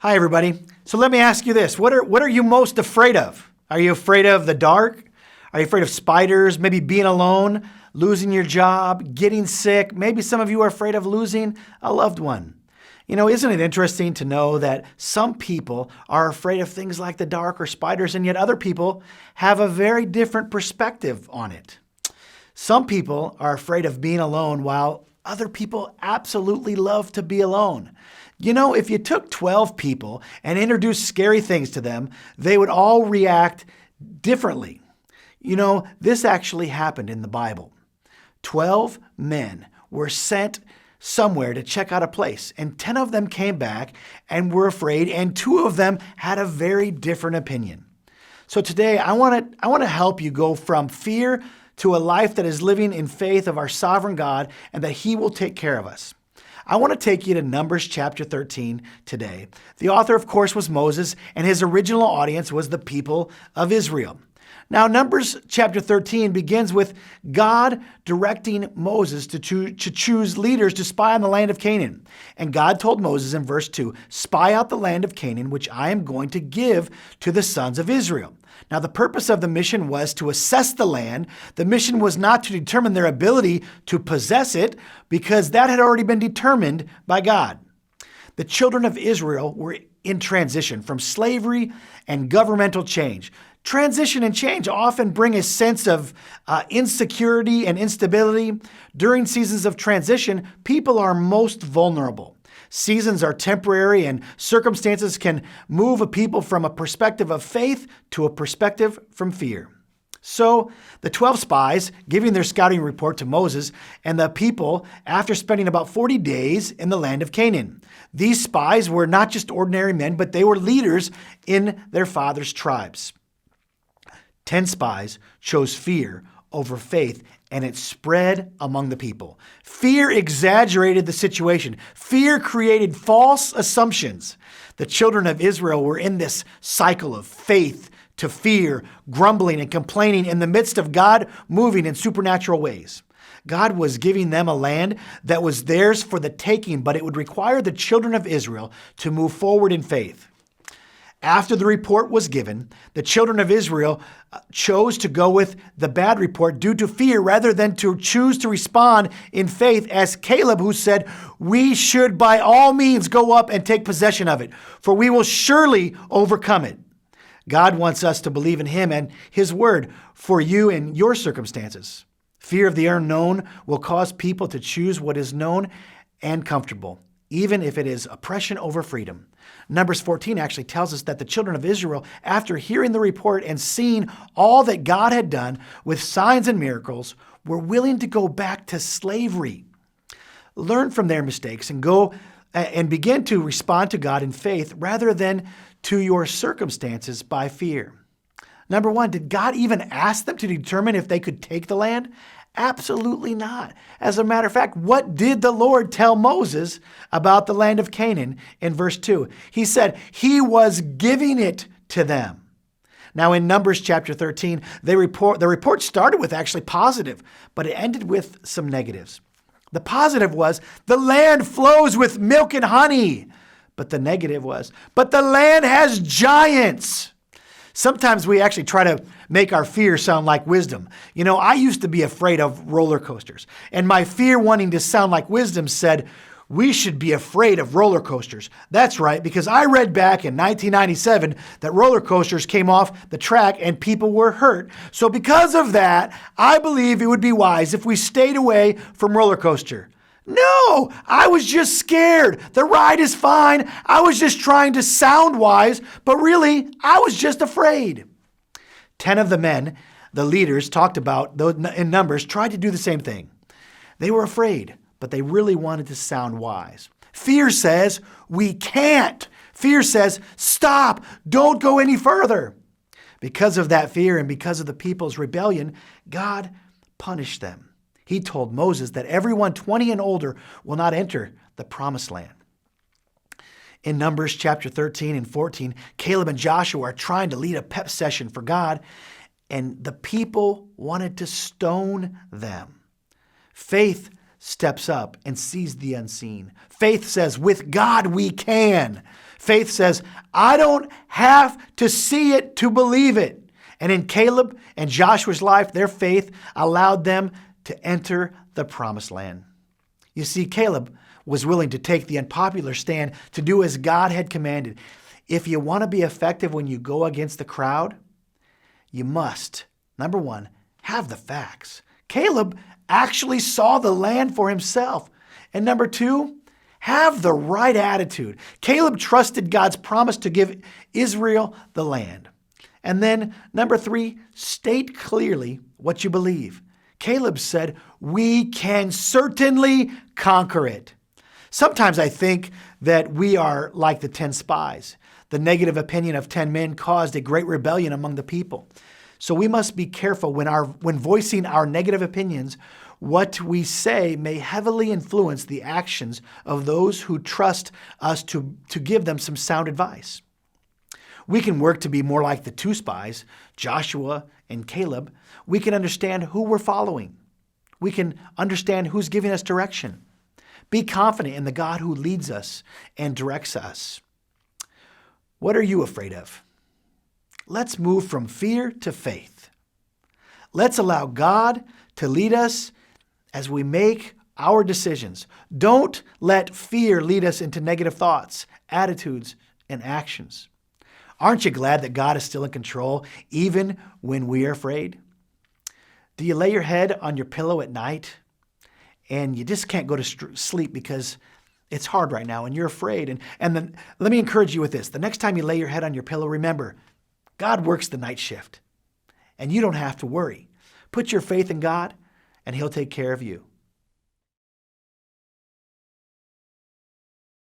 Hi, everybody. So let me ask you this. What are you most afraid of? Are you afraid of the dark? Are you afraid of spiders? Maybe being alone, losing your job, getting sick? Maybe some of you are afraid of losing a loved one. You know, isn't it interesting to know that some people are afraid of things like the dark or spiders, and yet other people have a very different perspective on it? Some people are afraid of being alone while other people absolutely love to be alone. You know, if you took 12 people and introduced scary things to them, they would all react differently. You know, this actually happened in the Bible. 12 men were sent somewhere to check out a place, and 10 of them came back and were afraid, and 2 of them had a very different opinion. So today, I want to help you go from fear to a life that is living in faith of our sovereign God and that He will take care of us. I want to take you to Numbers chapter 13 today. The author, of course, was Moses, and his original audience was the people of Israel. Now, Numbers chapter 13 begins with God directing Moses to choose leaders to spy on the land of Canaan. And God told Moses in verse 2, "Spy out the land of Canaan, which I am going to give to the sons of Israel." Now, the purpose of the mission was to assess the land. The mission was not to determine their ability to possess it, because that had already been determined by God. The children of Israel were in transition from slavery and governmental change. Transition and change often bring a sense of insecurity and instability. During seasons of transition, people are most vulnerable. Seasons are temporary, and circumstances can move a people from a perspective of faith to a perspective from fear. So the 12 spies, giving their scouting report to Moses and the people after spending about 40 days in the land of Canaan. These spies were not just ordinary men, but they were leaders in their father's tribes. 10 spies chose fear over faith, and it spread among the people. Fear exaggerated the situation. Fear created false assumptions. The children of Israel were in this cycle of faith to fear, grumbling and complaining in the midst of God moving in supernatural ways. God was giving them a land that was theirs for the taking, but it would require the children of Israel to move forward in faith. After the report was given, the children of Israel chose to go with the bad report due to fear rather than to choose to respond in faith, as Caleb, who said, "We should by all means go up and take possession of it, for we will surely overcome it." God wants us to believe in Him and His word for you and your circumstances. Fear of the unknown will cause people to choose what is known and comfortable, even if it is oppression over freedom. Numbers 14 actually tells us that the children of Israel, after hearing the report and seeing all that God had done with signs and miracles, were willing to go back to slavery. Learn from their mistakes and go and begin to respond to God in faith rather than to your circumstances by fear. Number 1, did God even ask them to determine if they could take the land? Absolutely not. As a matter of fact, what did the Lord tell Moses about the land of Canaan in verse 2? He said He was giving it to them. Now in Numbers chapter 13, the report started with actually positive, but it ended with some negatives. The positive was, the land flows with milk and honey. But the negative was, but the land has giants. Sometimes we actually try to make our fear sound like wisdom. You know, I used to be afraid of roller coasters, and my fear wanting to sound like wisdom said, we should be afraid of roller coasters. That's right, because I read back in 1997 that roller coasters came off the track and people were hurt. So because of that, I believe it would be wise if we stayed away from roller coaster. No, I was just scared. The ride is fine. I was just trying to sound wise, but really, I was just afraid. 10 of the men, the leaders talked about in Numbers, tried to do the same thing. They were afraid, but they really wanted to sound wise. Fear says, we can't. Fear says, stop, don't go any further. Because of that fear and because of the people's rebellion, God punished them. He told Moses that everyone 20 and older will not enter the promised land. In Numbers chapter 13 and 14, Caleb and Joshua are trying to lead a pep session for God, and the people wanted to stone them. Faith steps up and sees the unseen. Faith says, with God we can. Faith says, I don't have to see it to believe it. And in Caleb and Joshua's life, their faith allowed them to enter the promised land. You see, Caleb was willing to take the unpopular stand to do as God had commanded. If you want to be effective when you go against the crowd, you must, number one, have the facts. Caleb actually saw the land for himself. And number two, have the right attitude. Caleb trusted God's promise to give Israel the land. And then number three, state clearly what you believe. Caleb said, we can certainly conquer it. Sometimes I think that we are like the 10 spies. The negative opinion of 10 men caused a great rebellion among the people. So we must be careful when voicing our negative opinions. What we say may heavily influence the actions of those who trust us to give them some sound advice. We can work to be more like the 2 spies, Joshua and Caleb. We can understand who we're following. We can understand who's giving us direction. Be confident in the God who leads us and directs us. What are you afraid of? Let's move from fear to faith. Let's allow God to lead us as we make our decisions. Don't let fear lead us into negative thoughts, attitudes, and actions. Aren't you glad that God is still in control even when we are afraid? Do you lay your head on your pillow at night and you just can't go to sleep because it's hard right now and you're afraid? And then let me encourage you with this. The next time you lay your head on your pillow, remember, God works the night shift and you don't have to worry. Put your faith in God and He'll take care of you.